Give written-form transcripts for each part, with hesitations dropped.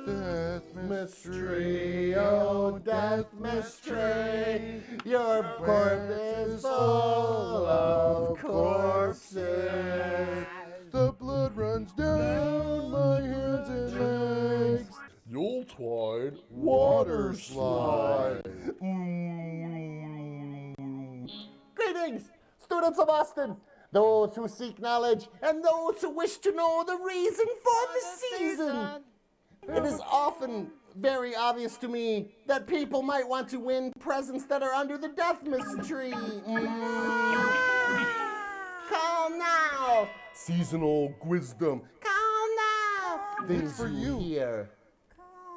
Deathmas Tree, oh Deathmas Tree, your corpse is full of corpses. The blood runs down my hands and legs. Yuletide, Waterslide. Greetings, students of Austin, those who seek knowledge and those who wish to know the reason for the season. It is often very obvious to me that people might want to win presents that are under the Deathmas Tree. Call now. Seasonal wisdom. Call now. Things for you hear.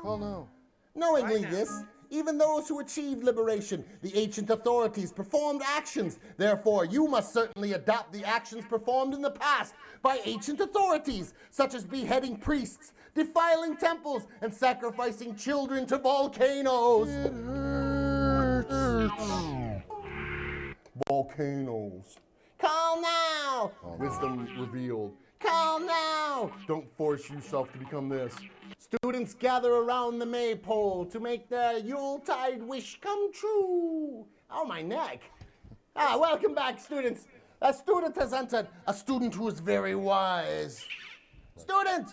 Call now. Knowingly this, even those who achieved liberation, the ancient authorities performed actions. Therefore, you must certainly adopt the actions performed in the past by ancient authorities, such as beheading priests, defiling temples, and sacrificing children to volcanoes. It hurts. Volcanoes. Call now. Wisdom revealed. Call now. Don't force yourself to become this. Students gather around the maypole to make their Yuletide wish come true. Oh, my neck. Welcome back, students. A student has entered. A student who is very wise. Student!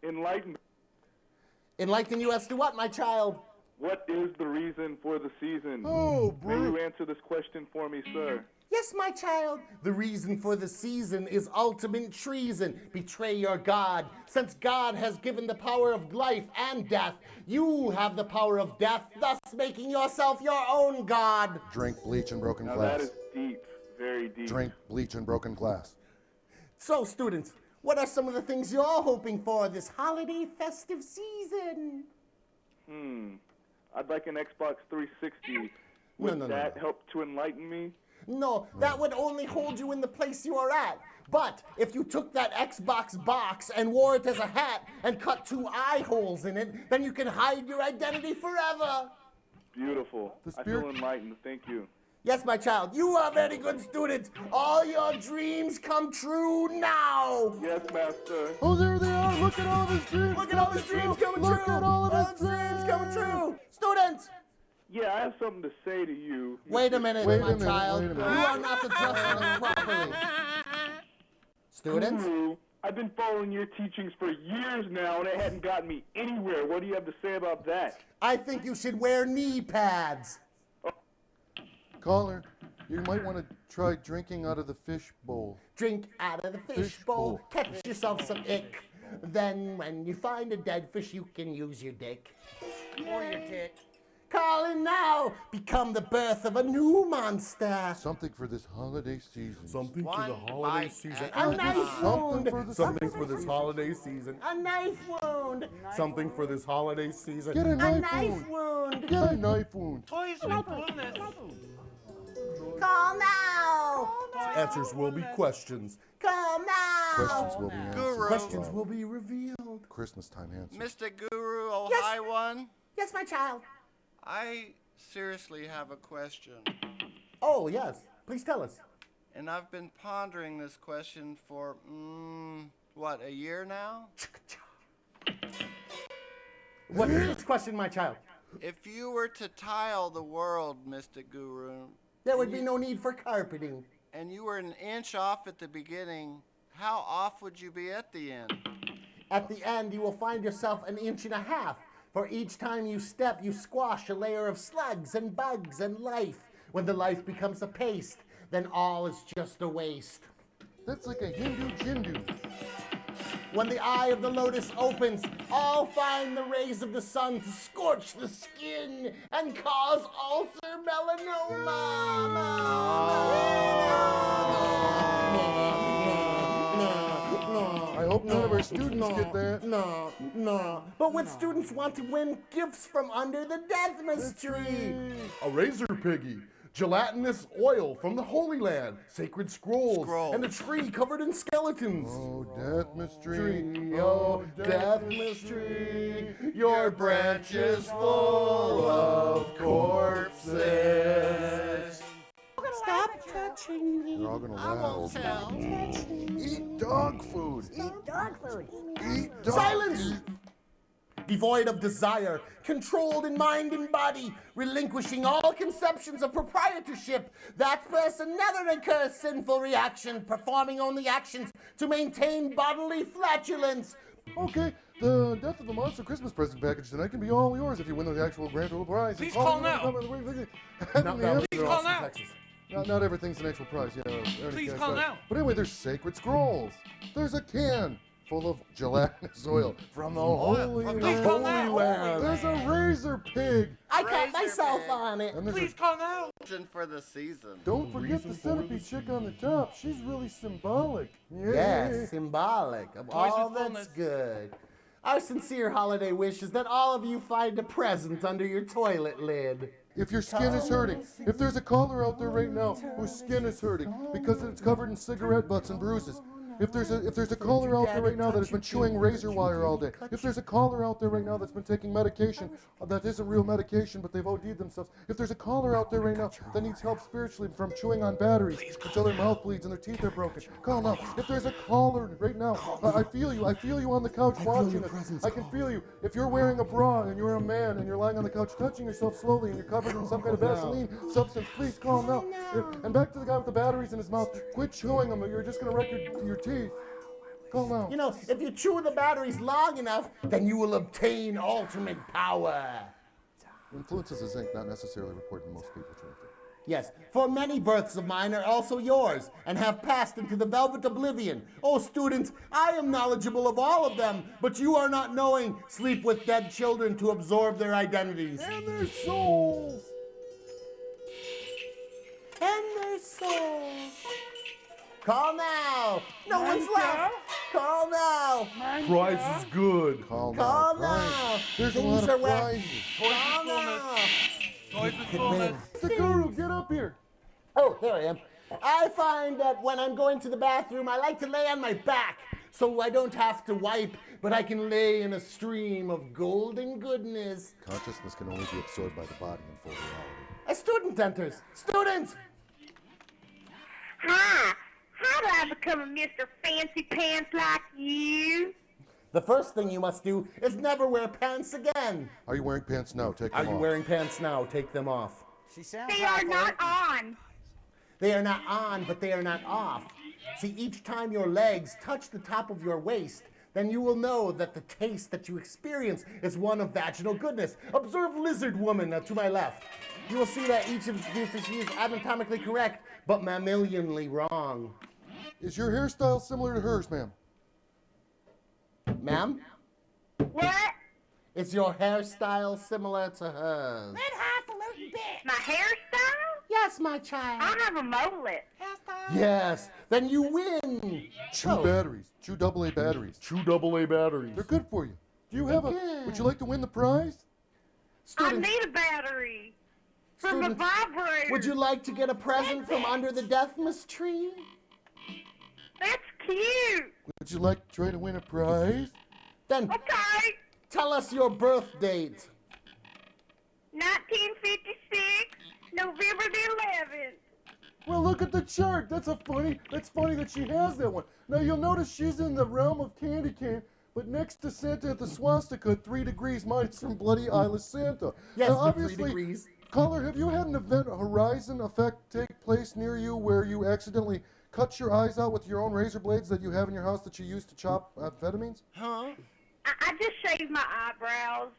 Enlightenment. Enlighten you as to what, my child? What is the reason for the season? Oh, May you answer this question for me, sir? Yes, my child. The reason for the season is ultimate treason. Betray your God. Since God has given the power of life and death, you have the power of death, thus making yourself your own God. Drink bleach and broken Now glass. that is deep, very deep. Drink bleach and broken glass. So, students, what are some of the things you're hoping for this holiday festive season? I'd like an Xbox 360. No. Would that help to enlighten me? No, that would only hold you in the place you are at. But if you took that Xbox box and wore it as a hat and cut 2 eye holes in it, then you can hide your identity forever. Beautiful. I feel enlightened. Thank you. Yes, my child, you are a very good student. All your dreams come true now. Yes, master. Oh, there they are. Look at all his dreams. Look at all his dreams coming true. Look at all of his dreams coming true. Students. Yeah, I have something to say to you. Wait a minute, my child. wait a minute. You are not addressing us properly. Students? Guru, I've been following your teachings for years now, and it hadn't gotten me anywhere. What do you have to say about that? I think you should wear knee pads. Caller, you might want to try drinking out of the fish bowl. Drink out of the fish bowl, catch yourself some ick. Then when you find a dead fish, you can use your dick. Or your tit. Call in now. Become the birth of a new monster. Something for this holiday season. Something for the holiday season. A knife wound. Something for this holiday season. A knife wound. Something for this holiday season. Get a knife knife wound. Get a knife wound. Toys with goodness. Call now. Answers will be questions. Call now. Questions will be answered. Guru. Questions will be revealed. Christmas time answers. Mr. Guru, oh Yes. hi one. Yes, my child. I seriously have a question. Oh, yes. Please tell us. And I've been pondering this question for, a year now? What is this question, my child? If you were to tile the world, Mr. Guru, There would be no need for carpeting. and you were an inch off at the beginning, how off would you be at the end? At the end, you will find yourself 1.5 inches. For each time you step, you squash a layer of slugs and bugs and life. When the life becomes a paste, then all is just a waste. That's like a Hindu Jindu. When the eye of the lotus opens, all find the rays of the sun to scorch the skin and cause ulcer melanoma. I hope none of our students get that. No. But when students want to win gifts from under the Deathmas Tree. A razor piggy, gelatinous oil from the Holy Land, sacred scrolls, and a tree covered in skeletons. Oh, Deathmas Tree. Oh, Deathmas Tree, your branch is full of corpses. Stop touching me. They're all gonna I won't laugh. tell. Eat dog food. Eat dog food. Eat dog Silence! Devoid of desire, controlled in mind and body, relinquishing all conceptions of proprietorship, that person never incurs sinful reaction, performing only actions to maintain bodily flatulence. Okay, the Death of the Monster Christmas present package tonight can be all yours if you win the actual grand total prize. Please call now. Please call now. Not everything's an actual prize, yeah. Please call now. But anyway, there's sacred scrolls. There's a can full of gelatinous oil from the Holy Please call Land. now. There's a razor pig. I caught Razor myself pig. on it. And there's Please call now. For the season. Don't forget the centipede chick on the top. She's really symbolic. Yeah. Yes, symbolic of all with that's fullness. good. Our sincere holiday wish is that all of you find a present under your toilet lid. If your skin is hurting, if there's a caller out there right now whose skin is hurting because it's covered in cigarette butts and bruises, if there's a caller out there right now that has been chewing razor wire all day, if there's a caller out there right now that's been taking medication that isn't real medication but they've OD'd themselves, if there's a caller out there right now that needs help spiritually from chewing on batteries until their mouth bleeds and their teeth are broken, call now. If there's a caller right now, I feel you on the couch watching us. I can feel you. If you're wearing a bra and you're a man and you're lying on the couch touching yourself slowly and you're covered in some kind of Vaseline substance, please call now. And back to the guy with the batteries in his mouth, quit chewing them or you're just going to wreck your teeth. Call now. You know, if you chew the batteries long enough, then you will obtain ultimate power. Influences of zinc not necessarily reported to most people, Trinity. Yes, for many births of mine are also yours, and have passed into the velvet oblivion. Oh, students, I am knowledgeable of all of them, but you are not knowing. Sleep with dead children to absorb their identities. And their souls! And their souls. Call now. No one's left. Call now. Prize is good. Call Call now. now. There's a Things lot are of wet. prizes. Call now. Toys with fullness. The guru, get up here. Oh, there I am. I find that when I'm going to the bathroom, I like to lay on my back so I don't have to wipe, but I can lay in a stream of golden goodness. Consciousness can only be absorbed by the body in full reality. A student enters. Student! Hi. How do I become a Mr. Fancy Pants like you? The first thing you must do is never wear pants again. Are you wearing pants now? Take Are them you off. wearing pants now? Take them off. They are not on. They are not on, but they are not off. See, each time your legs touch the top of your waist, then you will know that the taste that you experience is one of vaginal goodness. Observe Lizard Woman to my left. You will see that each of these she is anatomically correct, but mammalianly wrong. Is your hairstyle similar to hers, ma'am? Ma'am, What? is your hairstyle similar to hers? My hairstyle? Yes, my child. I have a mullet. Yes, then you win. Chew batteries. Chew AA batteries. Two AA batteries. They're good for you. Do you have Okay. Would you like to win the prize? Student, I need a battery. From the Student, vibrator. would you like to get a present from under the Deathmas Tree? That's cute. Would you like to try to win a prize? Then Okay. tell us your birth date. 1956, November the 11th. Well, look at the chart. That's funny that she has that one. Now, you'll notice she's in the realm of candy cane, but next to Santa at the swastika, 3 degrees minus from Bloody Eyeless Santa. Yes, Now, the 3 degrees. Caller, have you had an event horizon effect take place near you where you accidentally cut your eyes out with your own razor blades that you have in your house that you use to chop amphetamines? Huh? I just shaved my eyebrows.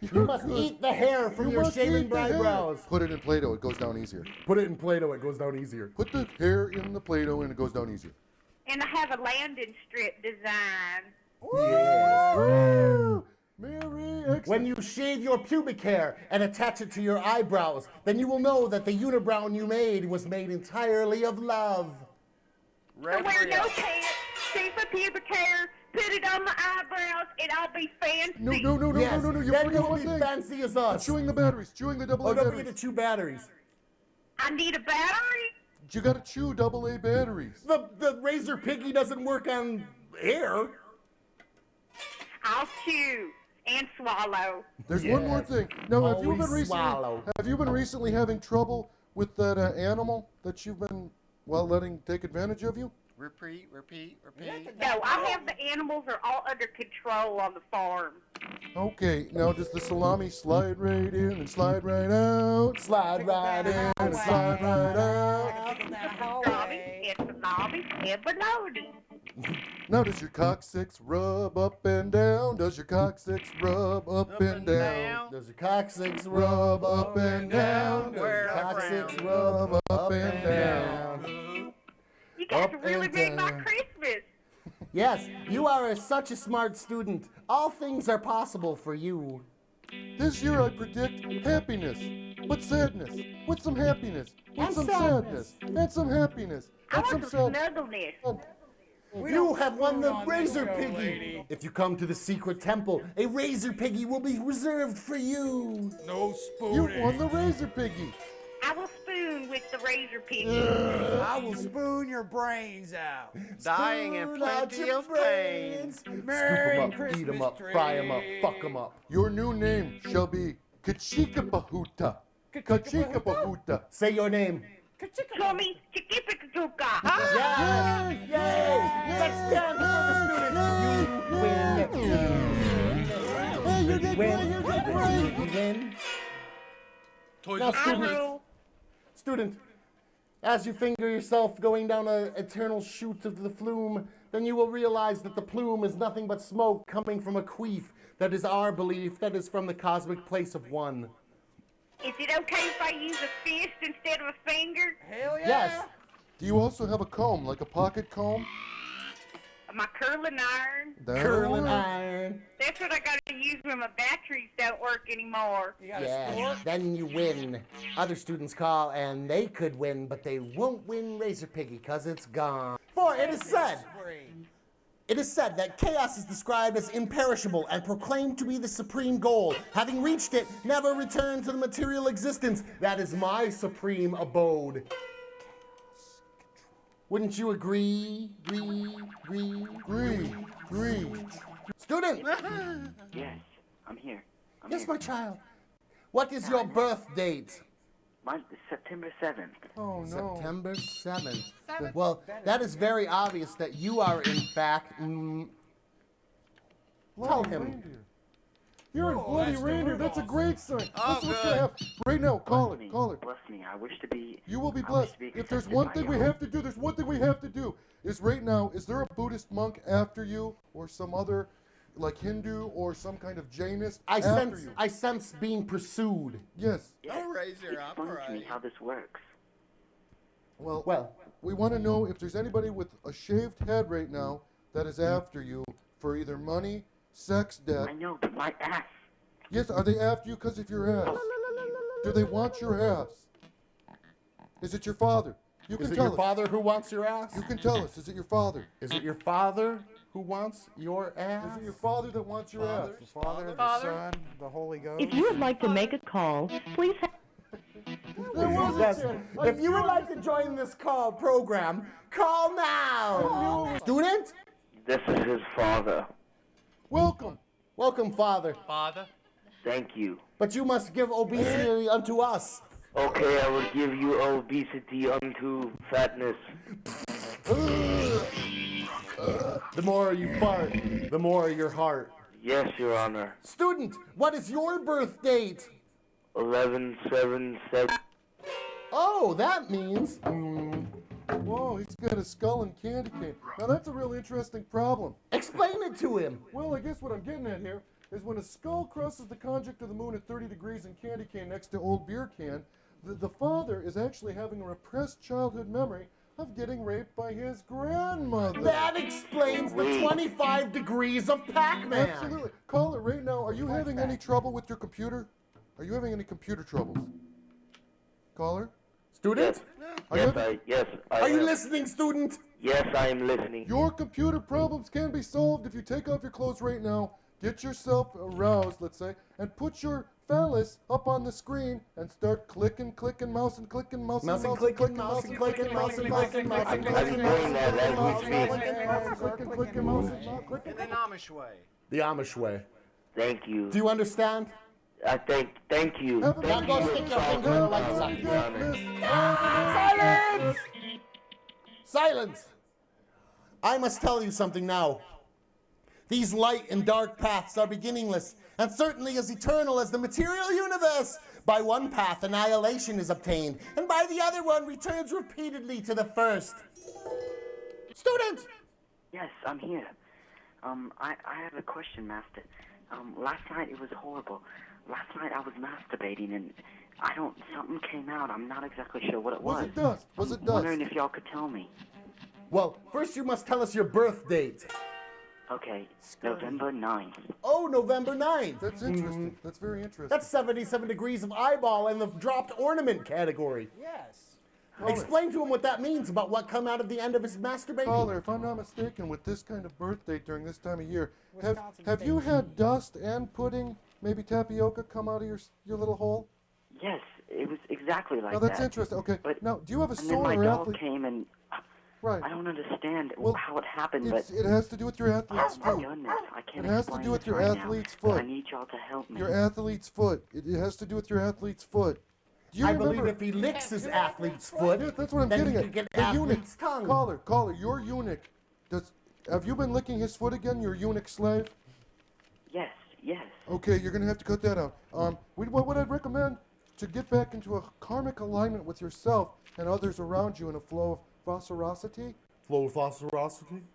You must eat the hair from You your must shaven eat the hair. eyebrows. Put it in Play-Doh, it goes down easier. Put it in Play-Doh, it goes down easier. Put the hair in the Play-Doh and it goes down easier. And I have a landing strip design. Woo! Merry Xmas. When you shave your pubic hair and attach it to your eyebrows, then you will know that the unibrow you made was made entirely of love. I wear no pants, shave my pubic hair, put it on my eyebrows, and I'll be fancy. No, Yes, you then you forgot will one be thing. fancy as us. Chewing the batteries, chewing the AA Oh, don't forget batteries. to chew batteries. I need a battery? You gotta chew AA batteries. The razor piggy doesn't work on air. I'll chew and swallow. There's one more Yes. thing. Now, have you Always been swallow. recently having trouble with that animal that you've been, well, letting take advantage of you? Repeat. No, I have the animals are all under control on the farm. Okay, now does the salami slide right in and slide right out? Slide right in And slide right out. It's the lobby and bologna. Now does your coccyx rub up and down? Does your coccyx rub up and down? Does your coccyx rub up and down? Does your coccyx rub up and down? You guys Up really and made my down. Christmas. Yes, you are such a smart student. All things are possible for you. This year I predict happiness, but sadness, with some happiness, with And some sadness. sadness, and some happiness, I and some want sadness. to snuggle this. You have won the Razor Piggy. If you come to the secret temple, a Razor Piggy will be reserved for you. No spooning. You won the Razor Piggy. I will spoon with the razor piggy. I will spoon your brains out. Dying in Spoon out plenty your of pain. brains. Scoop 'em up, eat 'em up, fry 'em up, fuck 'em up. Your new name shall be Kachikapahuta. Kachikapahuta. Say your name. Tommy Chickipicatuka. Yay! Yay! Let's dance for the students. You win. Hey, you did Win. great, you did great. You win. Toys Now, and student, toys. student, as you finger yourself going down an eternal chute of the flume, then you will realize that the plume is nothing but smoke coming from a queef. That is our belief. That is from the cosmic place of one. Is it okay if I use a fist instead of a finger? Hell yeah. Yes. Do you also have a comb, like a pocket comb? My curling iron. That'll Curling work. iron. That's what I gotta use when my batteries don't work anymore. You got a Yeah. score? Then you win. Other students call and they could win, but they won't win Razor Piggy because it's gone. For it is said. It is said that chaos is described as imperishable and proclaimed to be the supreme goal. Having reached it, never return to the material existence. That is my supreme abode. Wouldn't you agree? Agree. Student! Yes, I'm here. Yes, my child. What is your birth date? Mine's September 7th. Oh, no. September 7th. Well, that is very obvious that you are, in fact, tell Bloody him. reindeer. You're in Bloody Reindeer. That's a great sign. Oh, That's what's good. gonna happen. Right now, call Bless it. me, Call it. Bless me. I wish to be. You will be I wish blessed. to be If there's accepted one by thing we you. have to do, there's one thing we have to do. Is right now, is there a Buddhist monk after you, or some other, like Hindu, or some kind of Jainist after you? I sense being pursued. Yes. Oh, Razor, Explain to me how this works. Well, we want to know if there's anybody with a shaved head right now that is after you for either money, sex, debt. I know, but my ass. Yes, are they after you because of your ass? Do they want your ass? Is it your father? You Is can it tell your us. father who wants your ass? You can tell us. Is it your father? Is it your father who wants your ass? Is it your father that wants your ass? The Father, the Son, the Holy Ghost. If you would like to make a call, please. Yes. If you would like to join this call program, call now. Student, This is his father. Welcome. welcome, father. Father. Thank you. But you must give obesity unto us. Okay, I will give you obesity unto fatness. The more you fart, the more your heart. Yes, Your Honor. Student, what is your birth date? 11/7/7. Oh, that means. Whoa, he's got a skull and candy cane. Now that's a real interesting problem. Explain it to him. Well, I guess what I'm getting at here is when a skull crosses the conjunct of the moon at 30 degrees and candy cane next to old beer can, the father is actually having a repressed childhood memory of getting raped by his grandmother. That explains the 25 degrees of Pac-Man. Absolutely. Call it right now. Are you having any trouble with your computer? Are you having any computer troubles? Caller? Student, Yes, I are you am. listening, student? Yes, I am listening. Your computer problems can be solved if you take off your clothes right now, get yourself aroused, let's say, and put your phallus up on the screen and start clicking, mouse and clicking, mouse and clicking, mouse and clicking, mouse and clicking, mouse and I'm clicking, doing that as we speak. clicking, mouse and clicking. In an Amish way. The Amish way. Thank you. Do you understand? Thank you. Have a Now go good stick your finger in the light Silence! Silence! I must tell you something now. These light and dark paths are beginningless, and certainly as eternal as the material universe. By one path, annihilation is obtained, and by the other one returns repeatedly to the first. Student! Yes, I'm here. I have a question, Master. Last night it was horrible. Last night I was masturbating and something came out. I'm not exactly sure what it was. Was it dust? Was it dust? Wondering if y'all could tell me. Well, first you must tell us your birth date. Okay, November 9th. Oh, November 9th. That's interesting. That's very interesting. That's 77 degrees of eyeball in the dropped ornament category. Yes. Explain to him what that means about what come out of the end of his masturbation. Caller, if I'm not mistaken, with this kind of birth date during this time of year, have you had dust and pudding, maybe tapioca, come out of your little hole? Yes, it was exactly like Now that's that. interesting. Okay. But, now, do you have a and then my solar dog athlete? came and Right. I don't understand how it happened, It but has to do with your athlete's oh my foot. goodness, I can't It has to explain do with this your right athlete's now, but foot. I need y'all to help me. Your athlete's foot. It has to do with your athlete's foot. Do you I remember? believe if he licks his athlete's foot, Yeah, that's what I'm then getting he at. could get The athlete's tongue. Caller, your eunuch. Have you been licking his foot again, your eunuch slave? Yes. Okay, you're going to have to cut that out. What I'd recommend to get back into a karmic alignment with yourself and others around you in a flow of phosphorosity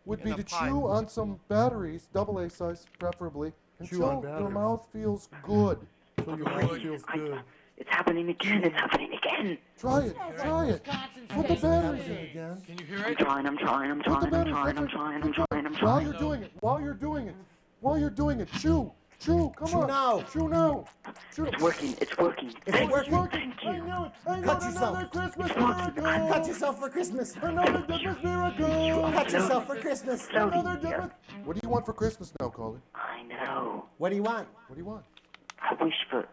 would be to chew on some batteries, AA size preferably, until your mouth feels good. So your mouth feels good. It's happening again. It's happening again. Try it. Put the batteries in again. Can you hear I'm it? trying. While you're doing it, chew. Come on. Chew now. It's working. It's working. Thank you. I knew it. Cut yourself. Another Christmas miracle. Cut yourself for Christmas. Another Deathmas miracle. Cut yourself for Christmas. Another Deathmas. What do you want for Christmas now, caller? I know. What do you want? What do you want? I wish for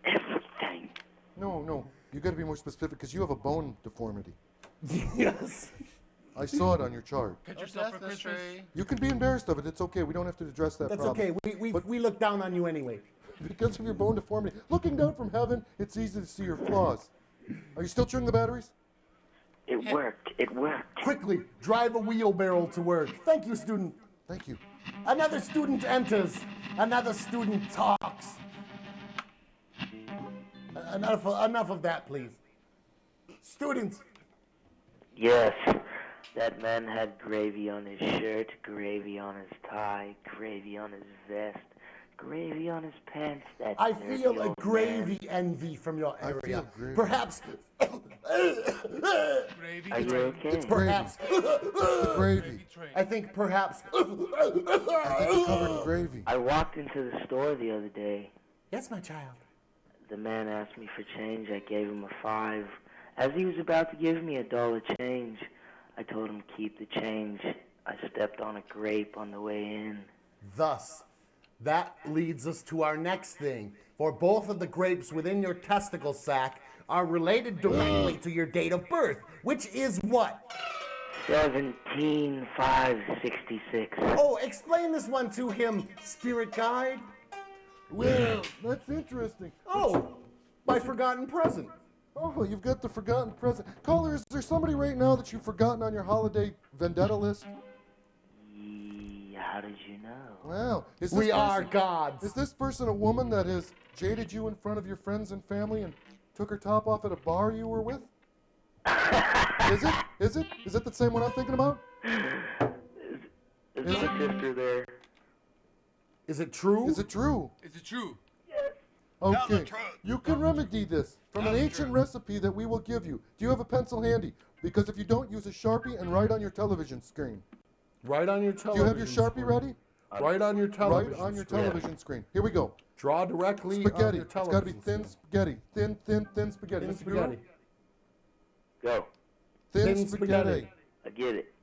everything. No. You got to be more specific because you have a bone deformity. Yes. I saw it on your chart. Cut yourself for Deathmas Christmas. Tree. You can be embarrassed of it. It's okay. We don't have to address that That's problem. okay. We look down on you anyway. Because of your bone deformity. Looking down from heaven, it's easy to see your flaws. Are you still chewing the batteries? It worked. Quickly, drive a wheelbarrow to work. Thank you, student. Thank you. Another student enters. Another student talks. Enough of that, please. Students. Yes, that man had gravy on his shirt, gravy on his tie, gravy on his vest, gravy on his pants. That I dirty feel a old gravy envy from your I area. feel gravy. Perhaps. Gravy Are you train. okay? It's Perhaps. The gravy. I think perhaps. I think you're covered in gravy. I walked into the store the other day. Yes, my child. The man asked me for change. I gave him a 5. As he was about to give me $1 change, I told him keep the change. I stepped on a grape on the way in. Thus, that leads us to our next thing. For both of the grapes within your testicle sac are related directly to your date of birth, which is what? 17/5/66. Oh, explain this one to him, spirit guide. Well, that's interesting. Oh, my forgotten present. Oh, you've got the forgotten present. Caller, is there somebody right now that you've forgotten on your holiday vendetta list? How did you know? Wow. We are gods. Is this person a woman that has jaded you in front of your friends and family and took her top off at a bar you were with? Is it? Is it the same one I'm thinking about? Is my sister there? Is it true? Is it true? Is it true? Okay. You can remedy this from an ancient recipe that we will give you. Do you have a pencil handy? Because if you don't, use a Sharpie and write on your television screen. Right on your Do television. you have your Sharpie ready? Right on your television. Right on your television screen. Here we go. Draw directly on Spaghetti. your It's got to be television. thin spaghetti. Thin spaghetti. Thin Mr. Guru? spaghetti. Go. Thin spaghetti. I get it.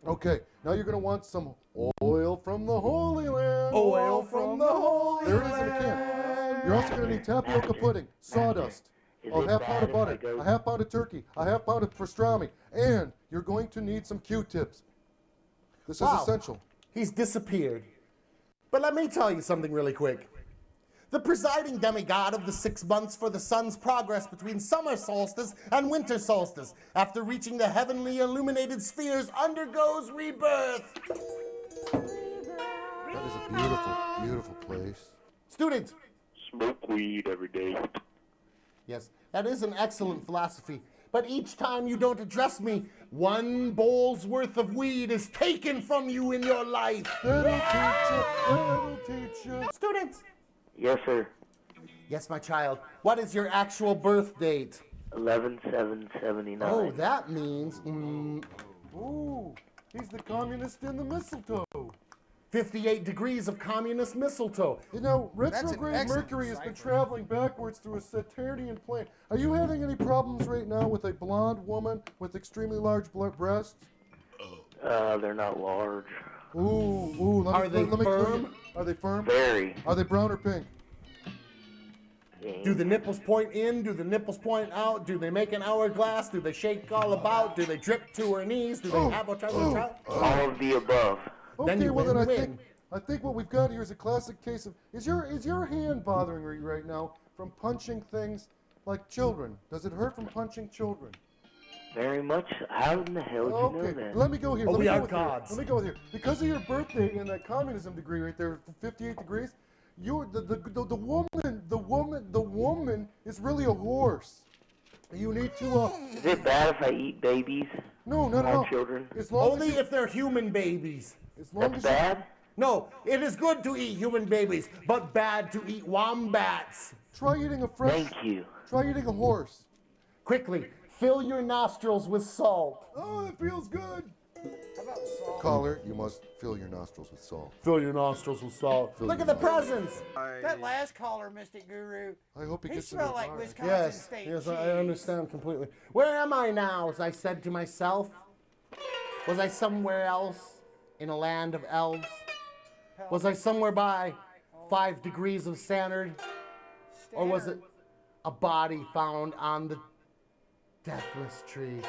Okay. Now you're going to want some oil from the Holy Land. Oil from the Holy There it is in a can. You're also going to need tapioca pudding, sawdust, a half pound of butter, a half pound of turkey, a half pound of pastrami, and you're going to need some Q-tips. This is essential. He's disappeared. But let me tell you something really quick. the presiding demigod of the 6 months for the sun's progress between summer solstice and winter solstice, after reaching the heavenly illuminated spheres, undergoes rebirth. That is a beautiful, beautiful place. Students. Smoke weed every day. Yes, that is an excellent philosophy. But each time you don't address me, 1 bowl's worth of weed is taken from you in your life. That'll teach you. Students. Yes, sir. Yes, my child. What is your actual birth date? 11/7/79. Oh, that means... Ooh, he's the communist in the mistletoe. 58 degrees of communist mistletoe. You know, retrograde Mercury has been traveling backwards through a Saturnian plane. Are you having any problems right now with a blonde woman with extremely large breasts? They're not large. Ooh, Are they firm? Are they firm? Very. Are they brown or pink? Do the nipples point in? Do the nipples point out? Do they make an hourglass? Do they shake all about? Do they drip to her knees? Do they have a child? All of the above. Okay, well then I think what we've got here is a classic case of is your hand bothering you right now from punching things like children? Does it hurt from punching children? Very much. How in the hell do you know that? Let me go here. Oh, Let me we go are with gods. Here. Let me go with here. Because of your birthday in that communism degree right there, 58 degrees, the woman is really a horse. You need to. Is it bad if I eat babies? No, not at all. Children. Only if they're human babies. That's bad? No, it is good to eat human babies, but bad to eat wombats. Try eating a fresh. Thank you. Try eating a horse. Quickly, fill your nostrils with salt. Oh, it feels good. How about salt? Caller, you must fill your nostrils with salt. Fill your nostrils with salt. Look at the presents. That last caller, Mystic Guru, I hope he he gets smelled like Wisconsin Yes, State yes, cheese. I understand completely. Where am I now, as I said to myself? Was I somewhere else in a land of elves? Was I somewhere by 5 degrees of standard? Or was it a body found on the Deathmas Tree?